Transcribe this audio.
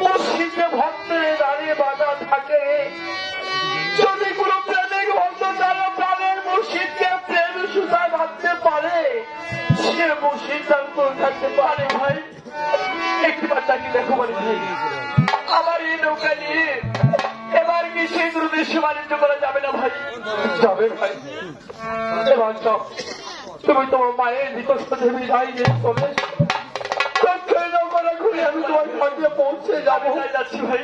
মুর্শিদে ভক্তের দাঁড়িয়ে বাধা থাকে, যদি কোন প্রেমিক ভক্ত তারা প্রাণের মুর্শিদকে প্রেম সুতায় বাঁধতে পারে, সে মুর্শিদ তার করে থাকতে পারে। ভাই একটি বাচ্চাকে দেখো বলে ভাই, আমার এই নৌকা নিয়ে এবার কি সেই দূরদেশে বাণিজ্য করা যাবে না ভাই? যাবে ভাই। এবার সব তুমি তোমার মায়ের নিকট দেবী যাই নিয়ে চলে নৌকা ঘুরে আমি তোমার ঘর দিয়ে পৌঁছে যাবো। যাচ্ছি ভাই।